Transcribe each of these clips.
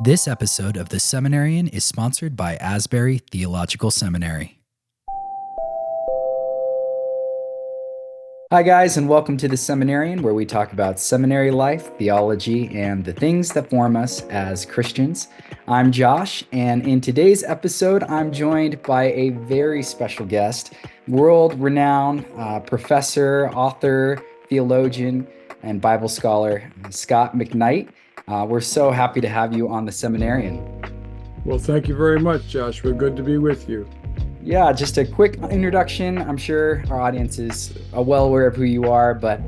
This episode of The Seminarian is sponsored by Asbury Theological Seminary. Hi, guys, and welcome to The Seminarian, where we talk about seminary life, theology, and the things that form us as Christians. I'm Josh, and in today's episode, I'm joined by a very special guest, world-renowned professor, author, theologian, and Bible scholar, Scot McKnight. We're so happy to have you on The Seminarian. Well, thank you very much, Joshua. Good to be with you. Yeah, just a quick introduction. I'm sure our audience is well aware of who you are, but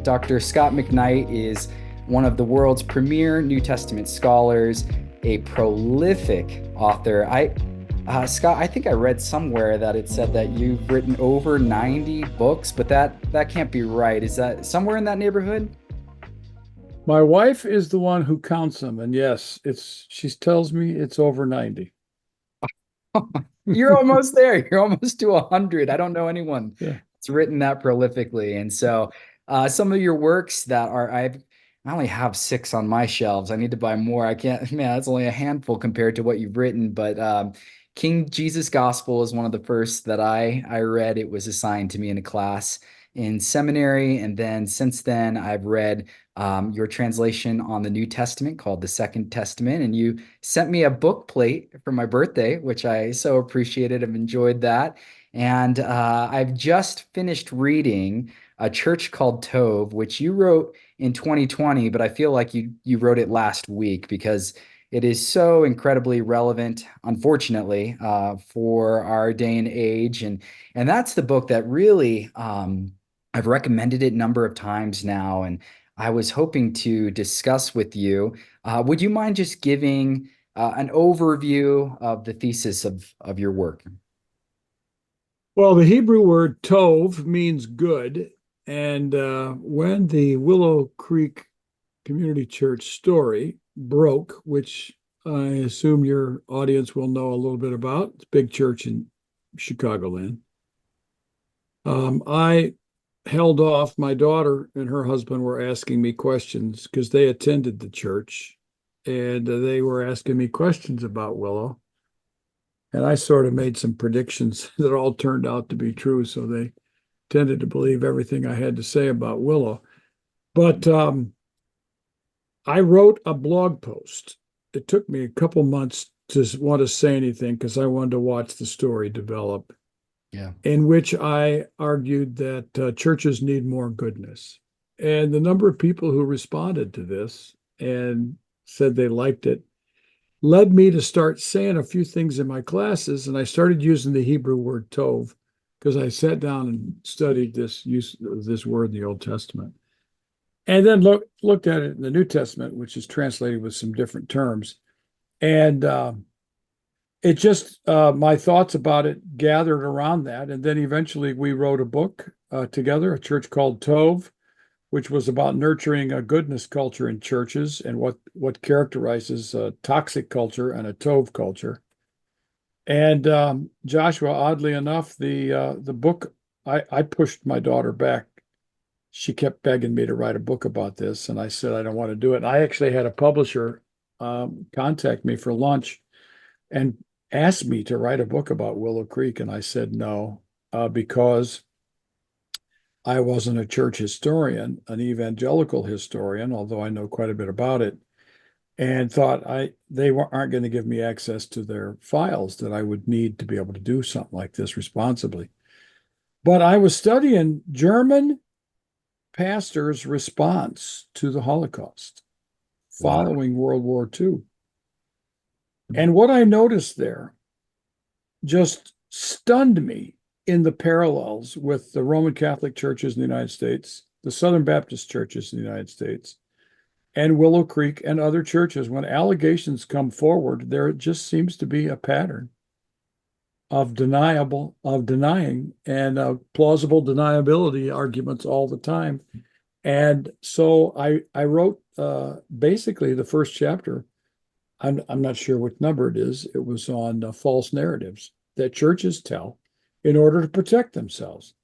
Dr. Scot McKnight is one of the world's premier New Testament scholars, a prolific author. Scott, I think I read somewhere that it said that you've written over 90 books, but that can't be right. Is that somewhere in that neighborhood? My wife is the one who counts them, and yes, she tells me it's over 90. You're almost there. You're almost to 100. I don't know anyone Yeah. that's written that prolifically. And so some of your works that I only have 6 on my shelves. I need to buy more. I can't, man, that's only a handful compared to what you've written. But King Jesus Gospel is one of the first that I read. It was assigned to me in a class in seminary. And then since then, I've read your translation on the New Testament called the Second Testament. And you sent me a book plate for my birthday, which I so appreciated. I've enjoyed that. And I've just finished reading A Church Called Tov, which you wrote in 2020, but I feel like you wrote it last week because it is so incredibly relevant, unfortunately, for our day and age. And that's the book that really I've recommended it a number of times now, and I was hoping to discuss with you. Would you mind just giving an overview of the thesis of your work? Well, the Hebrew word tov means good. And when the Willow Creek Community Church story broke, which I assume your audience will know a little bit about, it's a big church in Chicagoland. I held off. My daughter and her husband were asking me questions because they attended the church, and they were asking me questions about Willow. And I sort of made some predictions that all turned out to be true. So they tended to believe everything I had to say about Willow. But I wrote a blog post. It took me a couple months to want to say anything because I wanted to watch the story develop. Yeah. In which I argued that churches need more goodness. And the number of people who responded to this and said they liked it led me to start saying a few things in my classes. And I started using the Hebrew word tov because I sat down and studied this use of this word in the Old Testament. And then looked at it in the New Testament, which is translated with some different terms. And it just my thoughts about it gathered around that, and then eventually we wrote a book together, A Church Called Tov, which was about nurturing a goodness culture in churches and what characterizes a toxic culture and a Tov culture. And Joshua, oddly enough, the book, I pushed my daughter back. She kept begging me to write a book about this, and I said I don't want to do it. And I actually had a publisher contact me for lunch and asked me to write a book about Willow Creek, and I said no, because I wasn't a church historian, an evangelical historian, although I know quite a bit about it, and thought they aren't going to give me access to their files that I would need to be able to do something like this responsibly. But I was studying German pastors' response to the Holocaust following World War II. And what I noticed there just stunned me in the parallels with the Roman Catholic churches in the United States, the Southern Baptist churches in the United States, and Willow Creek and other churches. When allegations come forward, there just seems to be a pattern of denying and plausible deniability arguments all the time. And so I wrote basically the first chapter. I'm not sure what number it is. It was on false narratives that churches tell in order to protect themselves.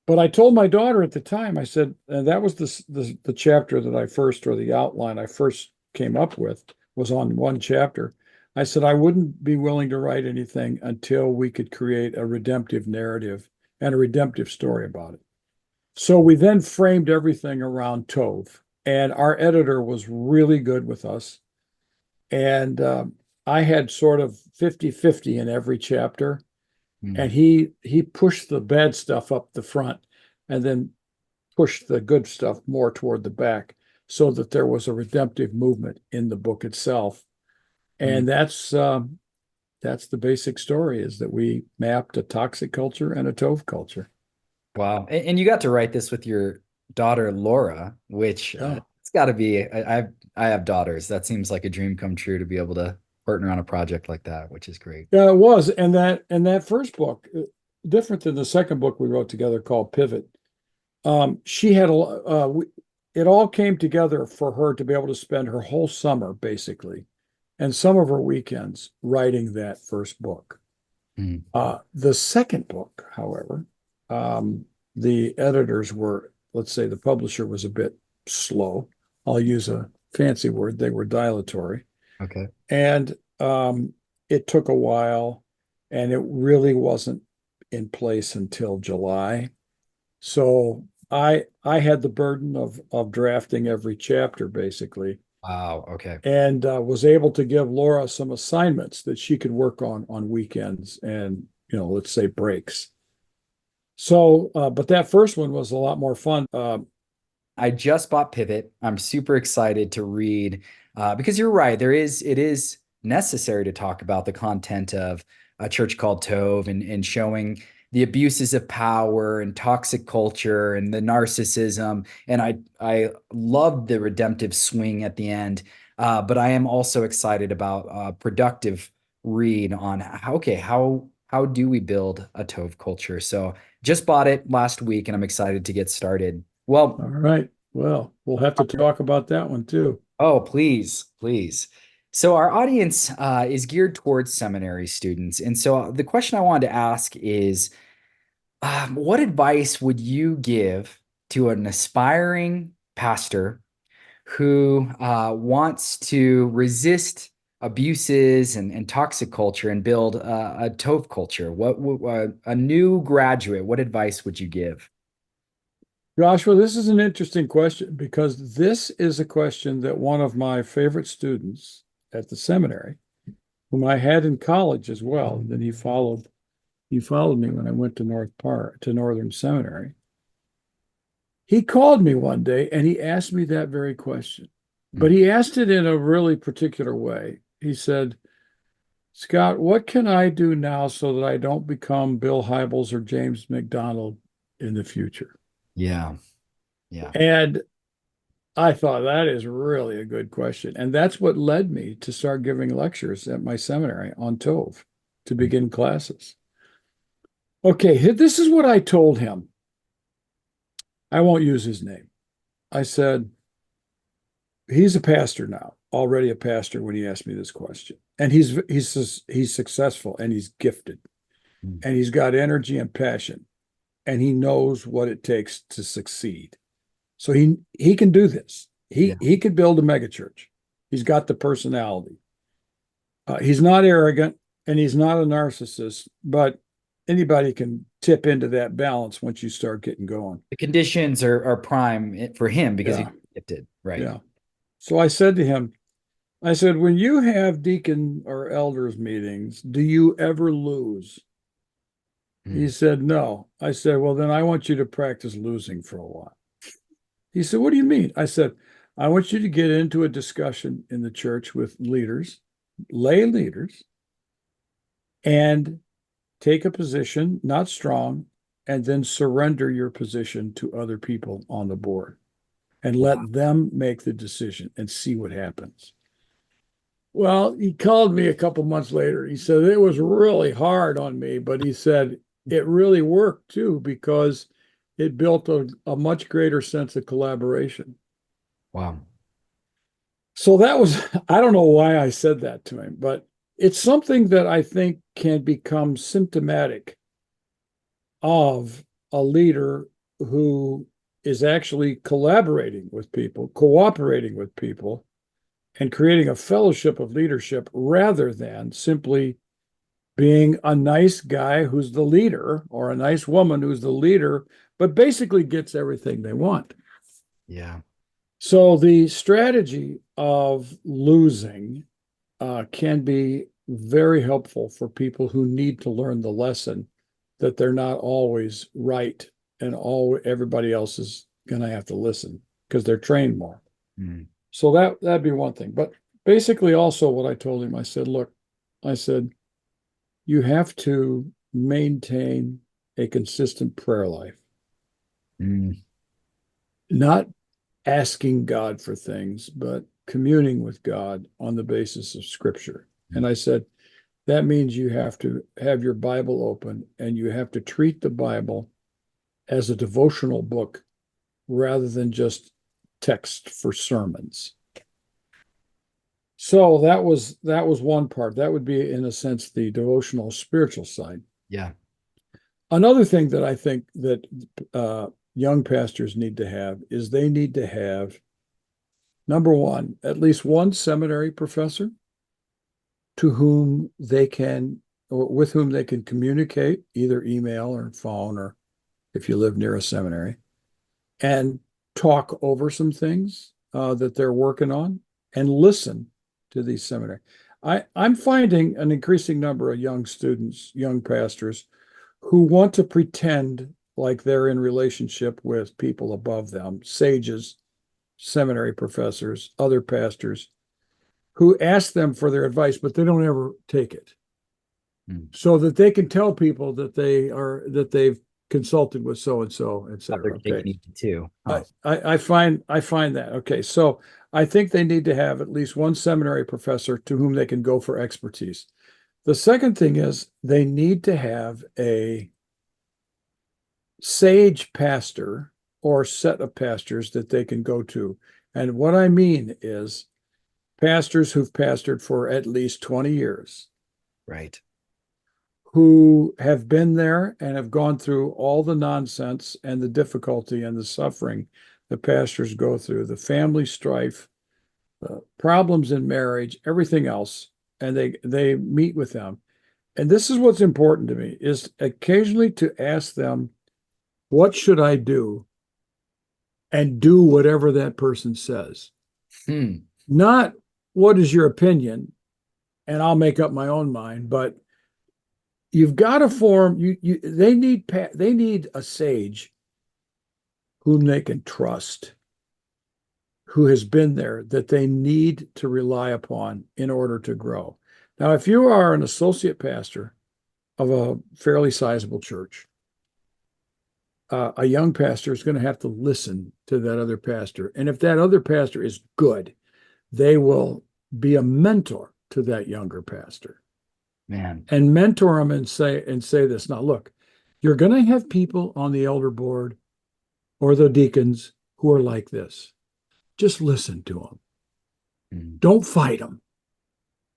But I told my daughter at the time, I said, and that was the chapter that I first, or the outline I first came up with. was on one chapter. I said I wouldn't be willing to write anything until we could create a redemptive narrative and a redemptive story about it. So we then framed everything around Tov, and our editor was really good with us. And I had sort of 50-50 in every chapter. And Mm, he pushed the bad stuff up the front and then pushed the good stuff more toward the back so that there was a redemptive movement in the book itself. mm. And that's the basic story, is that we mapped a toxic culture and a Tov culture. Wow. And you got to write this with your daughter, Laura, which Yeah. it's got to be, I have daughters. That seems like a dream come true to be able to partner on a project like that, which is great. Yeah, it was. And that first book, different than the second book we wrote together called Pivot. She had it all came together for her to be able to spend her whole summer basically and some of her weekends writing that first book. Mm, The second book, however, the editors were, let's say the publisher was a bit slow. I'll use a fancy word. They were dilatory. okay. And it took a while, and it really wasn't in place until July. So I had the burden of drafting every chapter basically, Wow. Okay. and was able to give Laura some assignments that she could work on weekends and, let's say breaks. So, but that first one was a lot more fun. I just bought Pivot. I'm super excited to read because you're right. It is necessary to talk about the content of A Church Called Tov and showing the abuses of power and toxic culture and the narcissism. And I love the redemptive swing at the end. But I am also excited about a productive read on how do we build a Tov culture? So just bought it last week and I'm excited to get started. All Well, right. Well, we'll have to talk about that one too. oh, please, please. So our audience is geared towards seminary students. And so the question I wanted to ask is, what advice would you give to an aspiring pastor who wants to resist abuses and toxic culture and build a Tov culture? A new graduate, what advice would you give? Joshua, this is an interesting question because this is a question that one of my favorite students at the seminary, whom I had in college as well, then he followed me when I went to Northern Seminary. He called me one day and he asked me that very question, but Mm, he asked it in a really particular way. He said, Scott, what can I do now so that I don't become Bill Hybels or James McDonald in the future? yeah, yeah. And I thought that is really a good question. And that's what led me to start giving lectures at my seminary on Tov to Mm, begin classes. Okay, this is what I told him. I won't use his name. I said, he's a pastor now, already a pastor when he asked me this question. And he's successful and he's gifted mm, and he's got energy and passion and he knows what it takes to succeed. So he can do this. yeah. He could build a megachurch. He's got the personality. He's not arrogant and he's not a narcissist, but anybody can tip into that balance once you start getting going. The conditions are prime for him because he's Yeah, gifted, right? yeah. So I said to him, I said, when you have deacon or elders meetings, do you ever lose? He Mm, said, no. I said, well, then I want you to practice losing for a while. He said, what do you mean? I said, I want you to get into a discussion in the church with leaders, lay leaders, and take a position, not strong, and then surrender your position to other people on the board and wow. let them make the decision and see what happens. Well, he called me a couple months later. He said it was really hard on me, but he said it really worked too because it built a much greater sense of collaboration. Wow. So that was, I don't know why I said that to him, but it's something that I think can become symptomatic of a leader who is actually collaborating with people, cooperating with people, and creating a fellowship of leadership rather than simply being a nice guy who's the leader or a nice woman who's the leader, but basically gets everything they want. Yeah. So the strategy of losing can be very helpful for people who need to learn the lesson that they're not always right and everybody else is going to have to listen because they're trained more. Mm. So that'd be one thing. But basically, also what I told him, I said, look, I said, you have to maintain a consistent prayer life, Mm. not asking God for things, but communing with God on the basis of Scripture. And I said, that means you have to have your Bible open and you have to treat the Bible as a devotional book rather than just text for sermons. So that was one part. That would be, in a sense, the devotional spiritual side. Yeah. Another thing that I think that young pastors need to have is they need to have, number one, at least one seminary professor to whom they can, or with whom they can communicate, either email or phone, or if you live near a seminary, and talk over some things that they're working on and listen to these seminary. I'm finding an increasing number of young students, young pastors, who want to pretend like they're in relationship with people above them, sages, seminary professors, other pastors, who ask them for their advice, but they don't ever take it. Mm. So that they can tell people that they've consulted with so and so, et They're cetera. Okay. taking it too. Huh. I find that. Okay. So I think they need to have at least one seminary professor to whom they can go for expertise. The second thing is they need to have a sage pastor or set of pastors that they can go to. And what I mean is pastors who've pastored for at least 20 years, Right. who have been there and have gone through all the nonsense and the difficulty and the suffering the pastors go through, the family strife, the problems in marriage, everything else, and they meet with them. And this is what's important to me is occasionally to ask them, what should I do? And do whatever that person says. Hmm. Not what is your opinion, and I'll make up my own mind, but you've got to form they need a sage whom they can trust, who has been there, that they need to rely upon in order to grow. Now, if you are an associate pastor of a fairly sizable church, a young pastor is going to have to listen to that other pastor. And if that other pastor is good, they will be a mentor to that younger pastor Man. and mentor them and say this. Now, look, you're going to have people on the elder board or the deacons who are like this. Just listen to them. Mm. Don't fight them.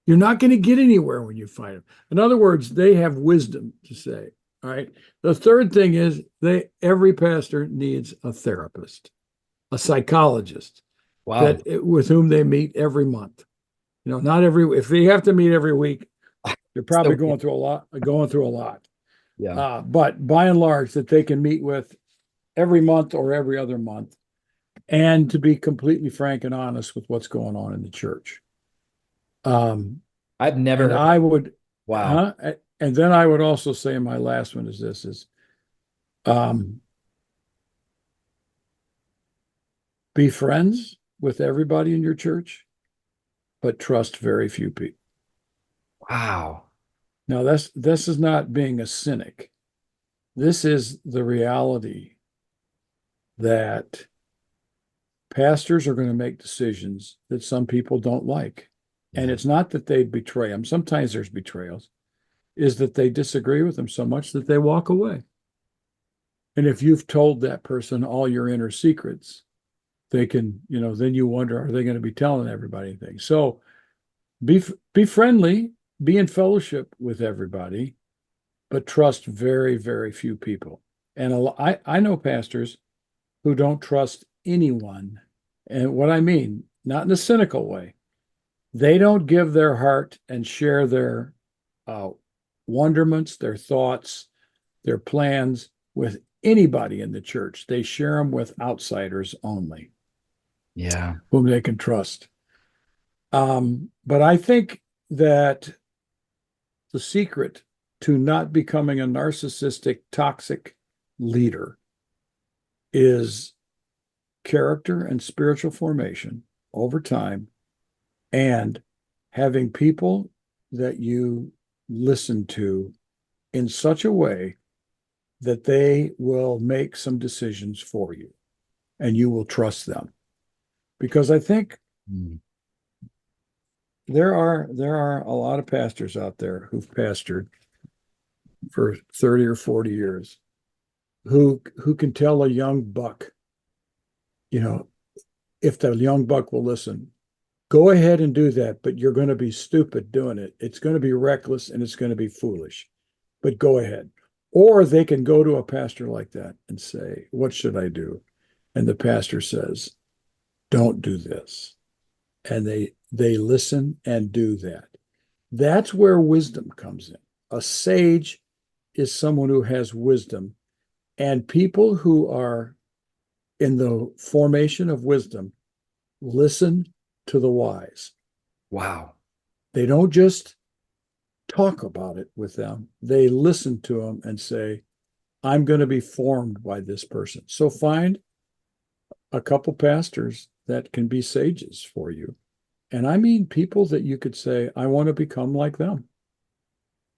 You're not going to get anywhere when you fight them. In other words, they have wisdom to say. All right. The third thing is every pastor needs a therapist, a psychologist Wow. with whom they meet every month. Not if they have to meet every week, they're probably So, going through a lot. yeah. But by and large, that they can meet with every month or every other month, and to be completely frank and honest with what's going on in the church. I've never And heard. I would, Wow. and then I would also say my last one is this: um, be friends with everybody in your church, but trust very few people. Wow. Now, this is not being a cynic. This is the reality that pastors are going to make decisions that some people don't like. And Yeah. it's not that they betray them. Sometimes there's betrayals, is that they disagree with them so much that they walk away. And if you've told that person all your inner secrets, they can, then you wonder, are they going to be telling everybody things? So be friendly, be in fellowship with everybody, but trust very, very few people. And I know pastors who don't trust anyone. And what I mean, not in a cynical way, They don't give their heart and share their uh, wonderments, their thoughts, their plans with anybody in the church. They share them with outsiders only, Yeah. whom they can trust. But I think that the secret to not becoming a narcissistic, toxic leader is character and spiritual formation over time and having people that you listen to in such a way that they will make some decisions for you and you will trust them. Because I think Mm. there are a lot of pastors out there who've pastored for 30 or 40 years who can tell a young buck, you know, if the young buck will listen, go ahead and do that, but you're going to be stupid doing it. It's going to be reckless and it's going to be foolish, but go ahead. Or they can go to a pastor like that and say, what should I do? And the pastor says, don't do this. And they listen and do that. That's where wisdom comes in. A sage is someone who has wisdom, and people who are in the formation of wisdom listen to the wise. Wow. They don't just talk about it with them, they listen to them and say, I'm going to be formed by this person. So find a couple pastors that can be sages for you. And I mean people that you could say, I want to become like them.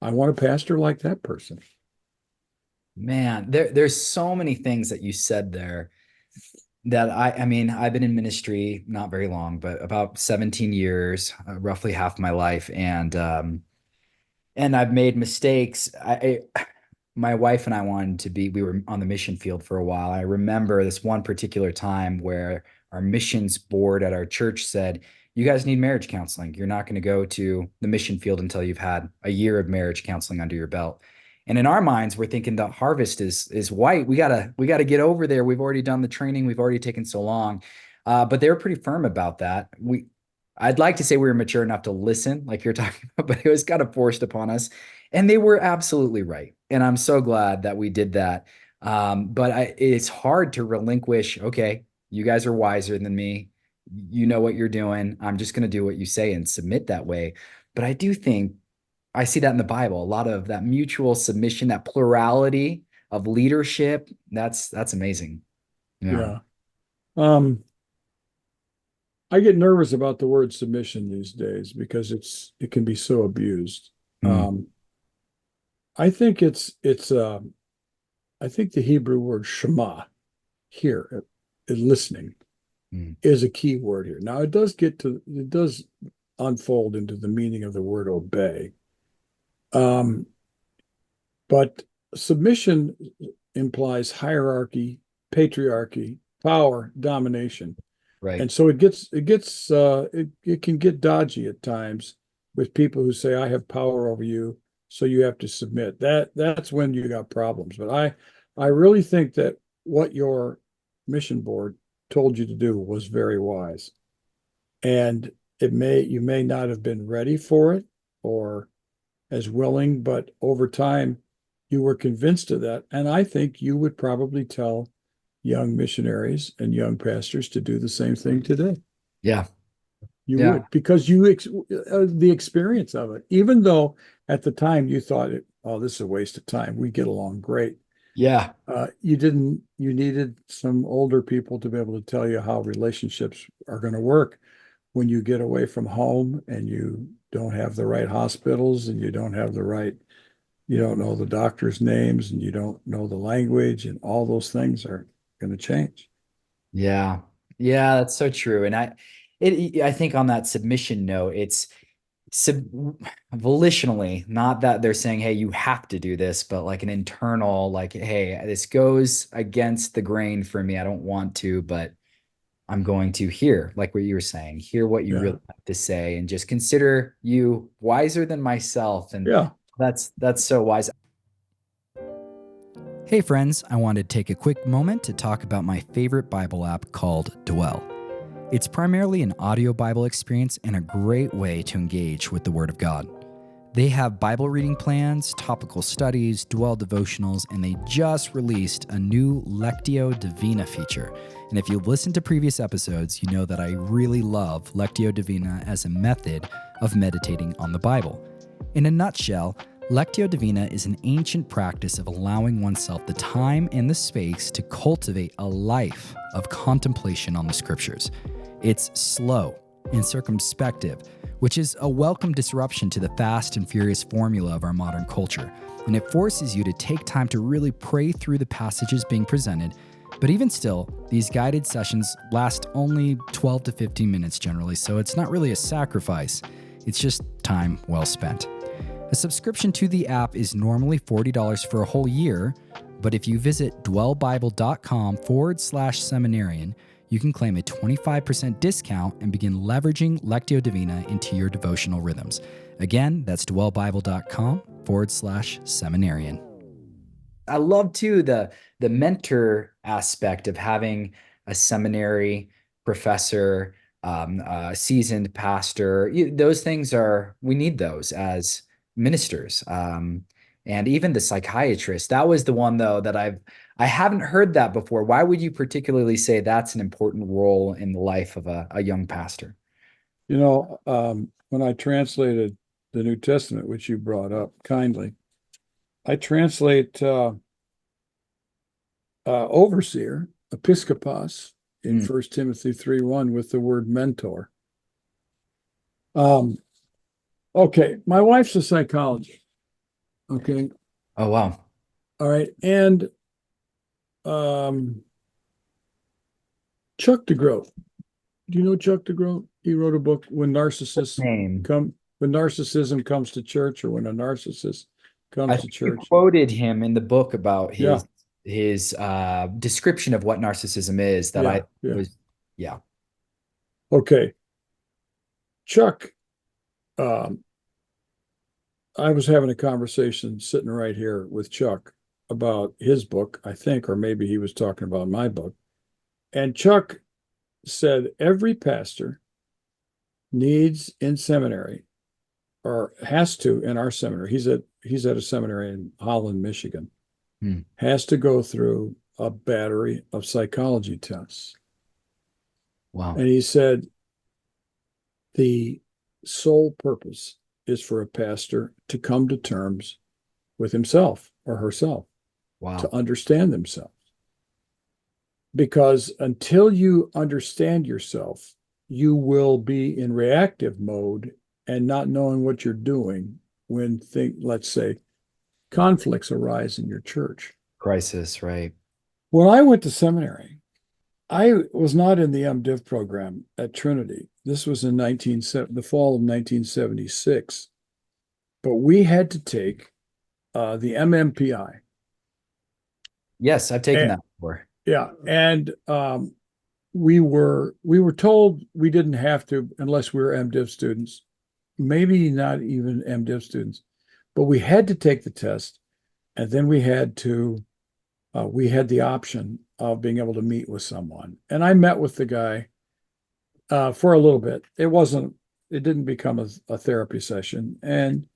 I want to pastor like that person. Man, there's so many things that you said there that I mean, I've been in ministry not very long, but about 17 years, roughly half my life. And I've made mistakes. My wife and I wanted to be, we were on the mission field for a while. I remember this one particular time where our missions board at our church said, you guys need marriage counseling. You're not going to go to the mission field until you've had a year of marriage counseling under your belt. And in our minds, we're thinking the harvest is white. We gotta get over there. We've already done the training. We've already taken so long. But they were pretty firm about that. I'd like to say we were mature enough to listen, like you're talking about, but it was kind of forced upon us. And they were absolutely right. And I'm so glad that we did that. But it's hard to relinquish, okay, you guys are wiser than me. You know what you're doing. I'm just going to do what you say and submit that way. But I do think I see that in the Bible, a lot of that mutual submission, that plurality of leadership. That's amazing. Yeah. Yeah. Um, I get nervous about the word submission these days because it can be so abused. Mm, Um, I think I think the Hebrew word shema here, listening, mm, is a key word here. Now it does unfold into the meaning of the word obey. Um, but submission implies hierarchy, patriarchy, power, domination. right. And so it can get dodgy at times with people who say, I have power over you, so you have to submit. That's when you got problems. But I really think that what your mission board told you to do was very wise. And you may not have been ready for it or as willing, but over time you were convinced of that. And I think you would probably tell young missionaries and young pastors to do the same thing today. Yeah. You Yeah. would, because the experience of it, even though at the time you thought, oh, this is a waste of time. We get along great. Yeah. You didn't, you needed some older people to be able to tell you how relationships are going to work when you get away from home and you don't have the right hospitals and you don't know the doctor's names and you don't know the language, and all those things are going to change. Yeah. Yeah, that's so true. And I think on that submission note, it's sub volitionally, not that they're saying, hey, you have to do this, but like an internal, like, hey, this goes against the grain for me. I don't want to, but I'm going to hear, like what you were saying, hear what you Yeah. really have to say and just consider you wiser than myself. And Yeah. that's so wise. Hey friends, I wanted to take a quick moment to talk about my favorite Bible app called Dwell. It's primarily an audio Bible experience and a great way to engage with the Word of God. They have Bible reading plans, topical studies, dwell devotionals, and they just released a new Lectio Divina feature. And if you've listened to previous episodes, you know that I really love Lectio Divina as a method of meditating on the Bible. In a nutshell, Lectio Divina is an ancient practice of allowing oneself the time and the space to cultivate a life of contemplation on the Scriptures. It's slow and circumspective, which is a welcome disruption to the fast and furious formula of our modern culture. And it forces you to take time to really pray through the passages being presented. But even still, these guided sessions last only 12 to 15 minutes generally, so it's not really a sacrifice. It's just time well spent. A subscription to the app is normally $40 for a whole year, but if you visit dwellbible.com/seminarian, you can claim a 25% discount and begin leveraging Lectio Divina into your devotional rhythms. Again, that's dwellbible.com/seminarian. I love too the mentor aspect of having a seminary professor, a seasoned pastor. Those things we need those as ministers. And even the psychiatrist. That was the one though that I haven't heard that before. Why would you particularly say that's an important role in the life of a young pastor? When I translated the New Testament, which you brought up kindly, I translate overseer, episkopos, in 1 Timothy 3:1 with the word mentor. Okay, my wife's a psychologist. Okay. Oh, wow. All right. And Chuck DeGroat. Do you know Chuck DeGroat? He wrote a book, When Narcissism Comes to Church, or When a Narcissist Comes to Church. I quoted him in the book about his description of what narcissism is. Okay. Chuck, I was having a conversation sitting right here with Chuck about his book, I think, or maybe he was talking about my book. And Chuck said every pastor needs in seminary, or has to in our seminary. He's at a seminary in Holland, Michigan, has to go through a battery of psychology tests. Wow. And he said the sole purpose is for a pastor to come to terms with himself or herself, to understand themselves. Because until you understand yourself, you will be in reactive mode and not knowing what you're doing when, let's say, conflicts arise in your church. Crisis, right? When I went to seminary, I was not in the MDiv program at Trinity. This was in the fall of 1976. But we had to take the MMPI. Yes, I've taken that before. Yeah, and we were told we didn't have to unless we were MDiv students, maybe not even MDiv students, but we had to take the test, and then we had the option of being able to meet with someone. And I met with the guy for a little bit. It didn't become a therapy session, and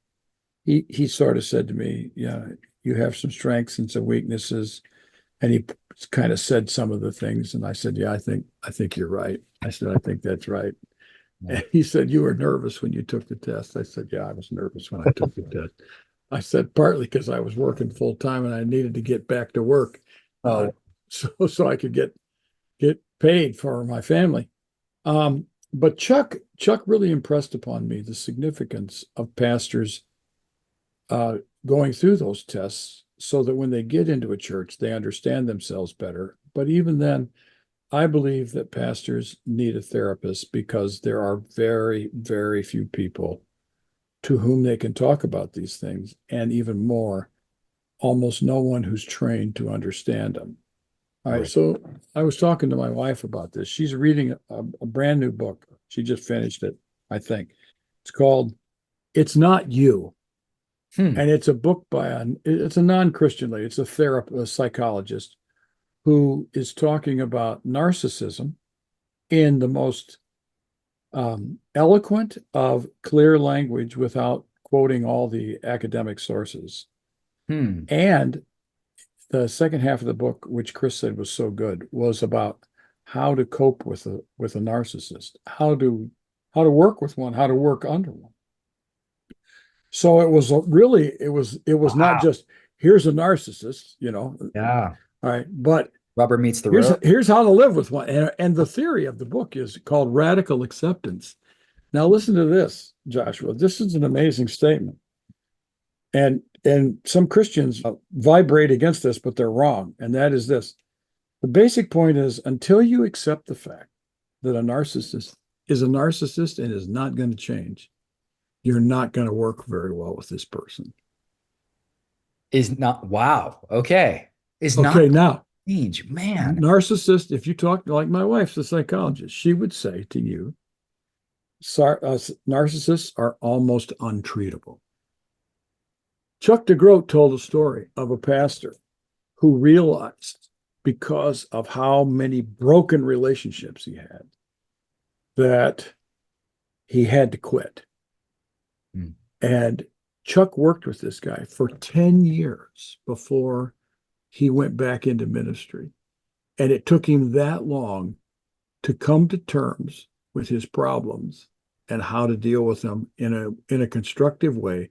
he sort of said to me, "Yeah, you have some strengths and some weaknesses." And he kind of said some of the things, and I said, "Yeah, I think you're right." I said, "I think that's right." And he said, "You were nervous when you took the test." I said, "Yeah, I was nervous when I took the test." I said, "Partly because I was working full time and I needed to get back to work, so I could get paid for my family." But Chuck really impressed upon me the significance of pastors going through those tests, so that when they get into a church, they understand themselves better. But even then, I believe that pastors need a therapist, because there are very, very few people to whom they can talk about these things. And even more, almost no one who's trained to understand them. All right. So I was talking to my wife about this. She's reading a brand new book. She just finished it, I think. It's called It's Not You. And it's a book it's a non-Christian lady. It's a psychologist who is talking about narcissism in the most eloquent of clear language without quoting all the academic sources. Hmm. And the second half of the book, which Chris said was so good, was about how to cope with a narcissist, how to work with one, how to work under one. So it was really it was not Wow. just here's a narcissist, Yeah. all right, but Rubber meets the here's road. here's how to live with one. And the theory of the book is called radical acceptance. Now listen to this, Joshua. This is an amazing statement. And some Christians vibrate against this, but they're wrong. And that is this. The basic point is until you accept the fact that a narcissist is a narcissist and is not going to change, you're not going to work very well with this person. Is not, wow. Okay. Is not Okay, now, change, man. narcissist, if you talk like my wife's a psychologist, she would say to you, narcissists are almost untreatable. Chuck DeGroat told a story of a pastor who realized because of how many broken relationships he had that he had to quit. Hmm. And Chuck worked with this guy for 10 years before he went back into ministry. And it took him that long to come to terms with his problems and how to deal with them in a constructive way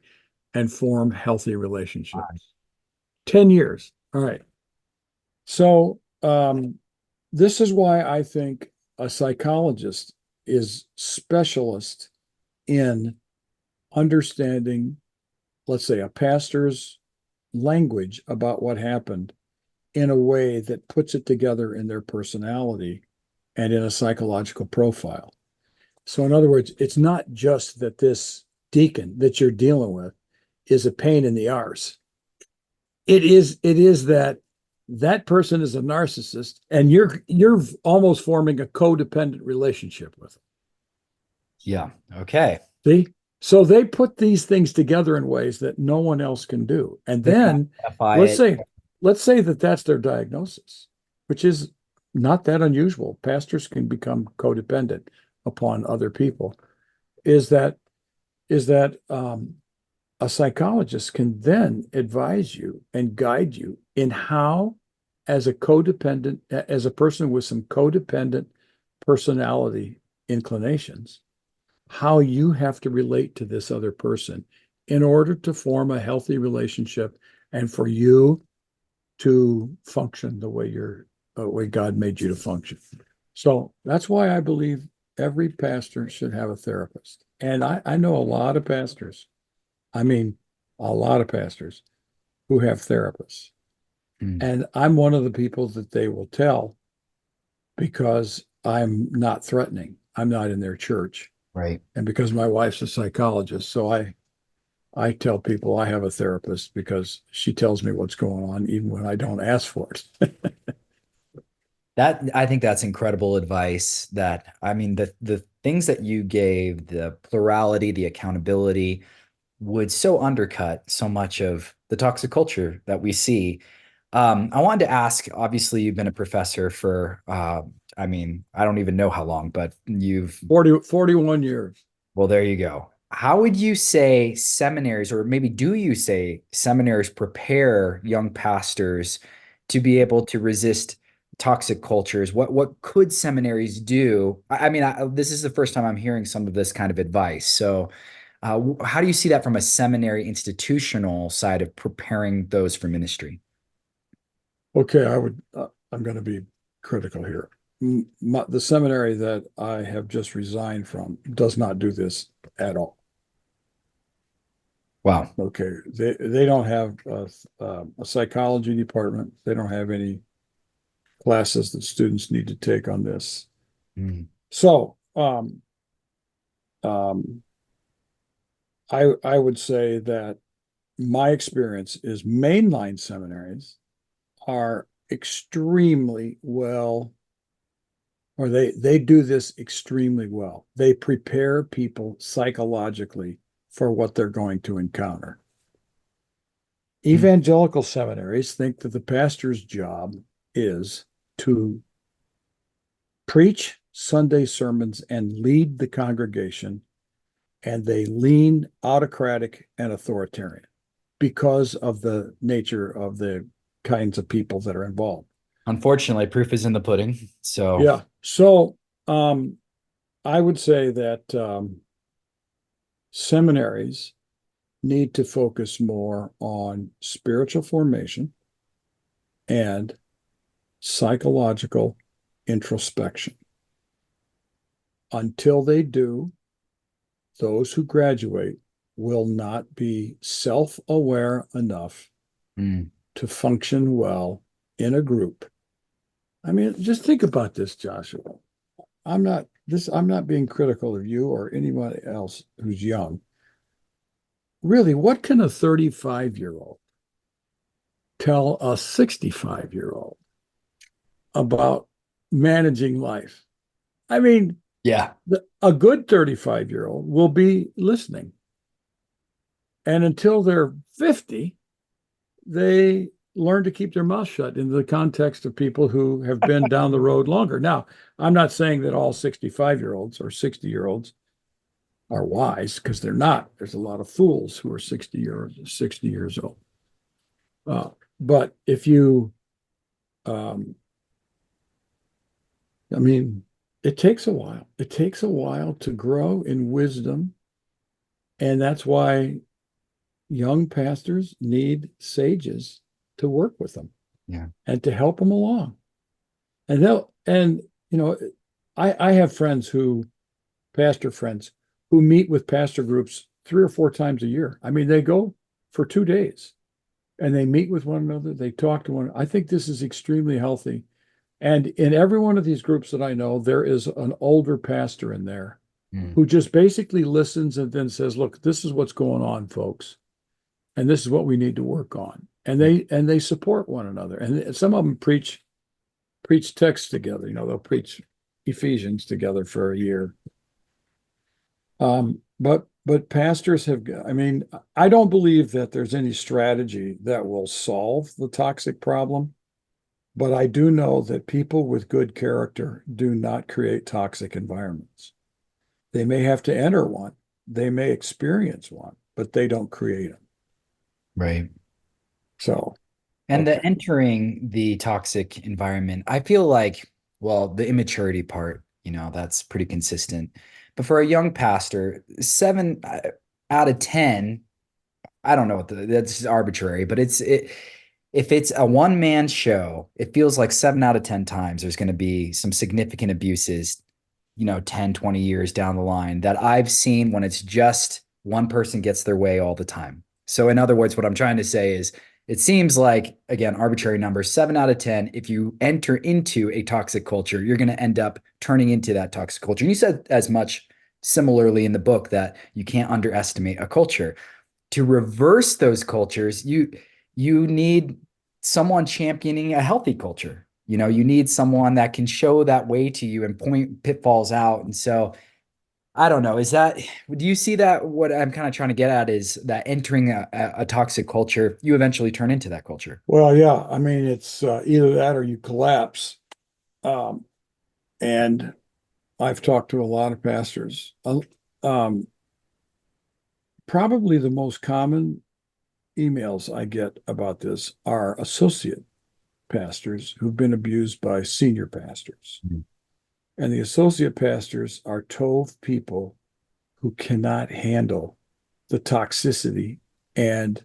and form healthy relationships. 10 years. All right. So this is why I think a psychologist is specialist in understanding, let's say, a pastor's language about what happened in a way that puts it together in their personality and in a psychological profile. So, in other words, it's not just that this deacon that you're dealing with is a pain in the arse. It is that person is a narcissist, and you're almost forming a codependent relationship with them. Yeah. Okay. See? So they put these things together in ways that no one else can do. And They can then identify let's it. say let's say that that's their diagnosis, which is not that unusual. Pastors can become codependent upon other people. Is that a psychologist can then advise you and guide you in how, as a person with some codependent personality inclinations, how you have to relate to this other person in order to form a healthy relationship and for you to function the way God made you to function. So that's why I believe every pastor should have a therapist. And I know a lot of pastors. I mean, a lot of pastors who have therapists. Hmm. And I'm one of the people that they will tell because I'm not threatening. I'm not in their church. Right. And because my wife's a psychologist, so I tell people I have a therapist because she tells me what's going on even when I don't ask for it. That, I think that's incredible advice. That, I mean, the things that you gave, the plurality, the accountability, would so undercut so much of the toxic culture that we see. I wanted to ask, obviously, you've been a professor for, I mean, I don't even know how long, but you've, 41 years. well, there you go. How would you say seminaries, or maybe do you say seminaries prepare young pastors to be able to resist toxic cultures? What could seminaries do? I mean, this is the first time I'm hearing some of this kind of advice. So, how do you see that from a seminary institutional side of preparing those for ministry? Okay, I'm going to be critical here. The seminary that I have just resigned from does not do this at all. Wow. Okay, they don't have a psychology department. They don't have any classes that students need to take on this. Mm. So um, I would say that my experience is mainline seminaries are extremely well, or they do this extremely well. They prepare people psychologically for what they're going to encounter. Mm. Evangelical seminaries think that the pastor's job is to preach Sunday sermons and lead the congregation, and they lean autocratic and authoritarian because of the nature of the kinds of people that are involved. Unfortunately, proof is in the pudding. So, Yeah. So I would say that seminaries need to focus more on spiritual formation and psychological introspection. Until they do, those who graduate will not be self-aware enough to function well in a group. I mean, just think about this, Joshua. I'm not being critical of you or anyone else who's young. Really, what can a 35-year-old tell a 65-year-old about managing life? I mean, yeah. a good 35-year-old will be listening. And until they're 50, they learn to keep their mouth shut in the context of people who have been down the road longer. Now, I'm not saying that all 65-year-olds or 60-year-olds are wise, because they're not. There's a lot of fools who are 60 years old. But if you, I mean, it takes a while. It takes a while to grow in wisdom. And that's why young pastors need sages to work with them, Yeah. and to help them along. And I have pastor friends who meet with pastor groups 3 or 4 times a year. I mean, they go for 2 days and they meet with one another. They talk to one. I think this is extremely healthy. And in every one of these groups that I know, there is an older pastor in there who just basically listens and then says, look, this is what's going on, folks. And this is what we need to work on. And they support one another. And some of them preach texts together. They'll preach Ephesians together for a year. But pastors I mean, I don't believe that there's any strategy that will solve the toxic problem, but I do know that people with good character do not create toxic environments. They may have to enter one, they may experience one, but they don't create them. Right. So, And okay. the entering the toxic environment, I feel like, well, the immaturity part, that's pretty consistent. But for a young pastor, 7 out of 10, I don't know that's arbitrary, but if it's a one-man show, it feels like 7 out of 10 times there's going to be some significant abuses, 10, 20 years down the line that I've seen when it's just one person gets their way all the time. So in other words, what I'm trying to say is it seems like, again, arbitrary number, 7 out of 10, if you enter into a toxic culture, you're going to end up turning into that toxic culture. And you said as much similarly in the book that you can't underestimate a culture. To reverse those cultures, you need someone championing a healthy culture. You need someone that can show that way to you and point pitfalls out. And so I don't know. Do you see that? What I'm kind of trying to get at is that entering a toxic culture, you eventually turn into that culture. Well, yeah, I mean, it's either that or you collapse. And I've talked to a lot of pastors. Probably the most common emails I get about this are associate pastors who've been abused by senior pastors. Mm-hmm. And the associate pastors are Tov people who cannot handle the toxicity and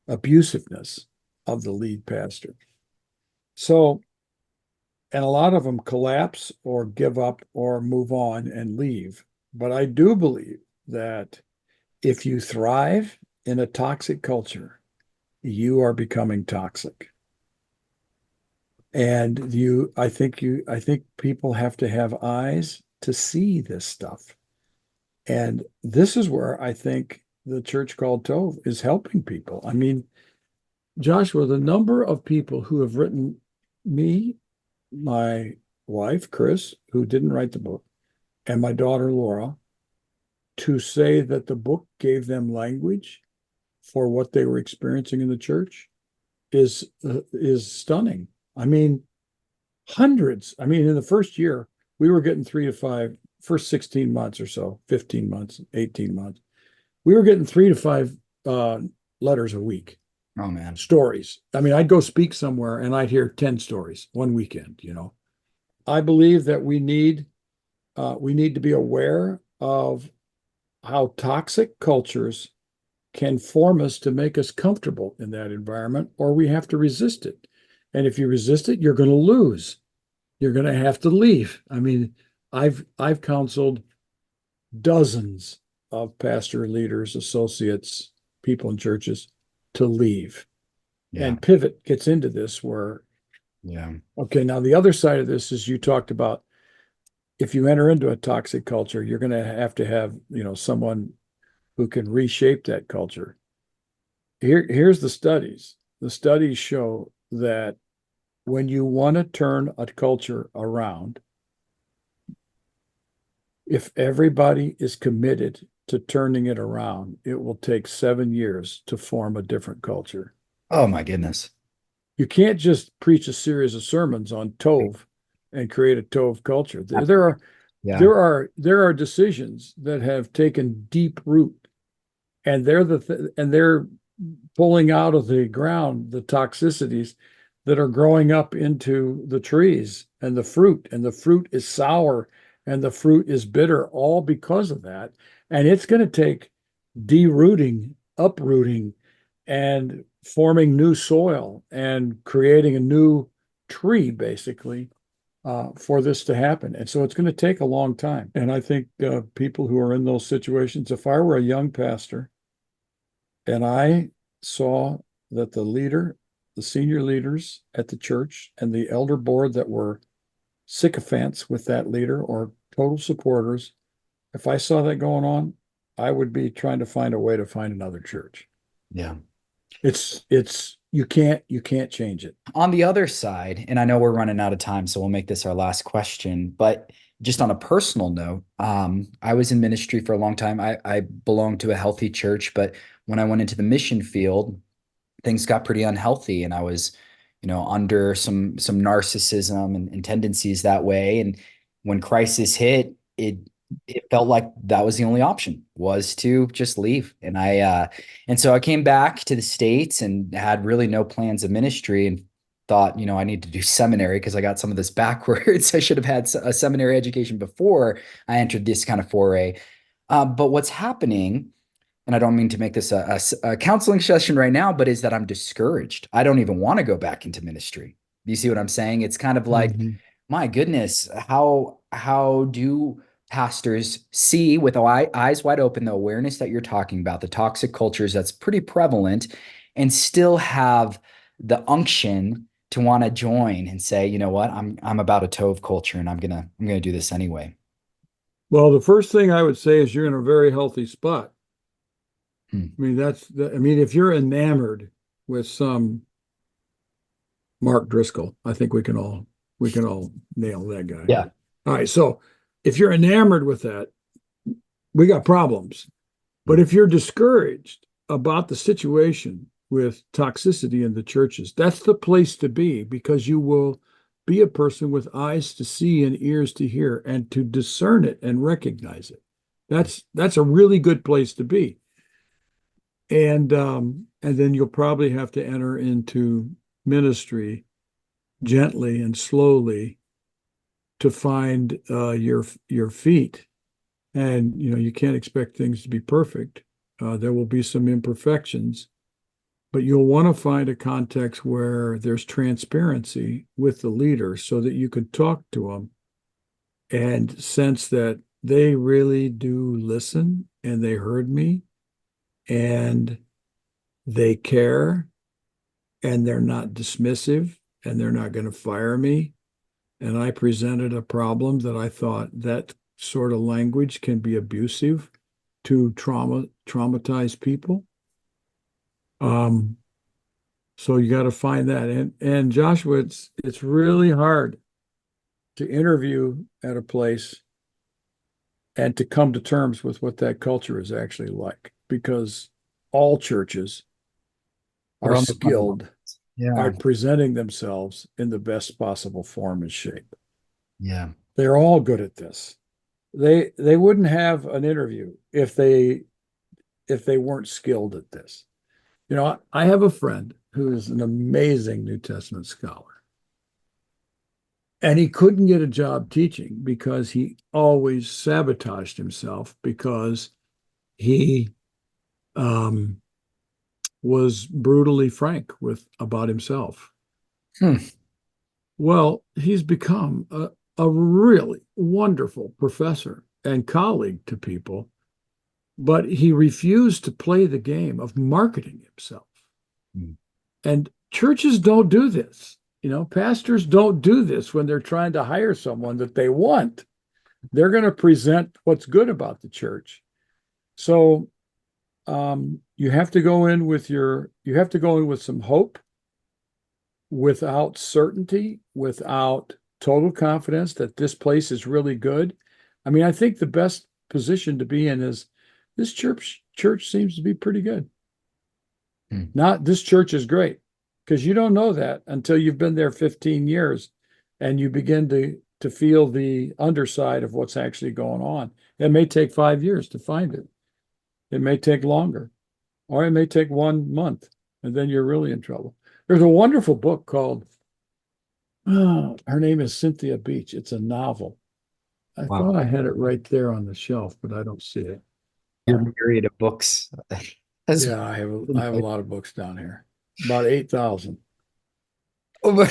abusiveness of the lead pastor. So, and a lot of them collapse or give up or move on and leave. But I do believe that if you thrive in a toxic culture, you are becoming toxic. And I think people have to have eyes to see this stuff. And this is where I think the Church Called Tov is helping people. I mean, Joshua, the number of people who have written me, my wife, Chris, who didn't write the book, and my daughter, Laura, to say that the book gave them language for what they were experiencing in the church is stunning. I mean, hundreds. I mean, in the first year, we were getting 3 to 5 first 16 months or so, 15 months, 18 months. We were getting 3 to 5 letters a week, Oh man. stories. I mean, I'd go speak somewhere and I'd hear 10 stories one weekend, you know. I believe that we need to be aware of how toxic cultures can form us to make us comfortable in that environment, or we have to resist it. And if you resist it, you're going to lose. You're going to have to leave. I mean, I've counseled dozens of pastor leaders, associates, people in churches to leave. Yeah. And pivot gets into this where, Yeah. okay, now the other side of this is you talked about if you enter into a toxic culture, you're going to have, you know, someone who can reshape that culture. Here's the studies. The studies show that when you want to turn a culture around, if everybody is committed to turning it around, it will take 7 years to form a different culture. Oh my goodness. You can't just preach a series of sermons on Tov and create a Tov culture. Yeah. There are decisions that have taken deep root, and they're pulling out of the ground the toxicities that are growing up into the trees and the fruit is sour and the fruit is bitter, all because of that. And it's going to take derooting, uprooting, and forming new soil and creating a new tree, basically, for this to happen. And so it's going to take a long time. And I think people who are in those situations, if I were a young pastor and I saw that the senior leaders at the church and the elder board that were sycophants with that leader or total supporters, if I saw that going on, I would be trying to find a way to find another church. Yeah. It's you can't change it. On the other side, and I know we're running out of time, so we'll make this our last question, but just on a personal note, I was in ministry for a long time. I belonged to a healthy church, but when I went into the mission field, things got pretty unhealthy, and I was, under some narcissism and tendencies that way. And when crisis hit, it felt like that was the only option, was to just leave. And so I came back to the States and had really no plans of ministry, and thought, I need to do seminary because I got some of this backwards. I should have had a seminary education before I entered this kind of foray. But what's happening, and I don't mean to make this a counseling session right now, but is that I'm discouraged. I don't even want to go back into ministry. You see what I'm saying? It's kind of like, Mhm. my goodness, how do pastors see with eyes wide open the awareness that you're talking about, the toxic cultures that's pretty prevalent, and still have the unction to want to join and say, you know what, I'm about a Tov culture, and I'm gonna do this anyway. Well, the first thing I would say is you're in a very healthy spot. Hmm. I mean, I mean, if you're enamored with some Mark Driscoll, I think we can all nail that guy. Yeah. All right, so if you're enamored with that, we got problems. But Hmm. if you're discouraged about the situation with toxicity in the churches, that's the place to be, because you will be a person with eyes to see and ears to hear and to discern it and recognize it. That's a really good place to be. And then you'll probably have to enter into ministry gently and slowly to find your feet. And you can't expect things to be perfect. There will be some imperfections, but you'll want to find a context where there's transparency with the leader so that you can talk to them and sense that they really do listen and they heard me and they care and they're not dismissive and they're not going to fire me. And I presented a problem that I thought that sort of language can be abusive to traumatized people. Um, so you got to find that. And Joshua, it's really hard to interview at a place and to come to terms with what that culture is actually like, because all churches They're are on the front skilled lines. Yeah. at presenting themselves in the best possible form and shape. Yeah. They're all good at this. They wouldn't have an interview if they weren't skilled at this. You know, I have a friend who is an amazing New Testament scholar, and he couldn't get a job teaching because he always sabotaged himself because he um, was brutally frank about himself. Hmm. Well, he's become a really wonderful professor and colleague to people, but he refused to play the game of marketing himself. Hmm. And churches don't do this. You know, pastors don't do this when they're trying to hire someone that they want. They're going to present what's good about the church. So you have to go in with some hope, without certainty, without total confidence that this place is really good. I mean, I think the best position to be in is this church seems to be pretty good. Hmm. Not this church is great, because you don't know that until you've been there 15 years and you begin to feel the underside of what's actually going on. It may take 5 years to find it. It may take longer, or it may take 1 month, and then you're really in trouble. There's a wonderful book called, her name is Cynthia Beach. It's a novel. I Wow. thought I had it right there on the shelf, but I don't see it. Your myriad of books. Has- Yeah, I have a lot of books down here, about 8,000. Oh,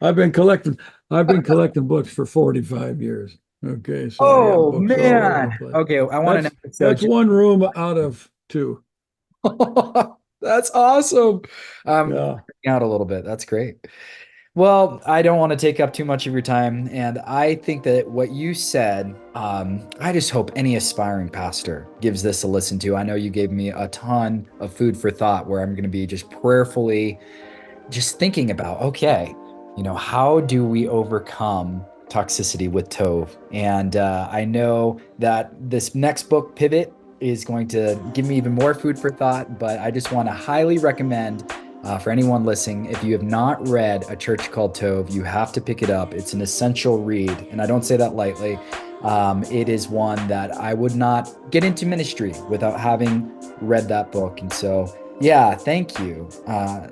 I've been collecting books for 45 years. Okay, so I got oh, books all over the man. place. Okay, I want an That's episode. one room out of two. That's awesome. Yeah. Out a little bit. That's great. Well, I don't want to take up too much of your time. And I think that what you said, I just hope any aspiring pastor gives this a listen to. I know you gave me a ton of food for thought where I'm going to be just prayerfully just thinking about, okay, how do we overcome toxicity with Tov? And I know that this next book, Pivot, is going to give me even more food for thought, but I just want to highly recommend for anyone listening, if you have not read A Church Called Tov, you have to pick it up. It's an essential read, and I don't say that lightly. It is one that I would not get into ministry without having read that book. And so, yeah, thank you,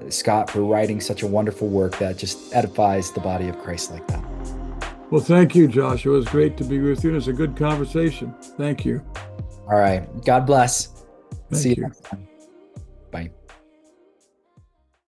Scott, for writing such a wonderful work that just edifies the body of Christ like that. Well, thank you, Josh. It was great to be with you. It was a good conversation. Thank you. All right. God bless. See Thank you you. next time.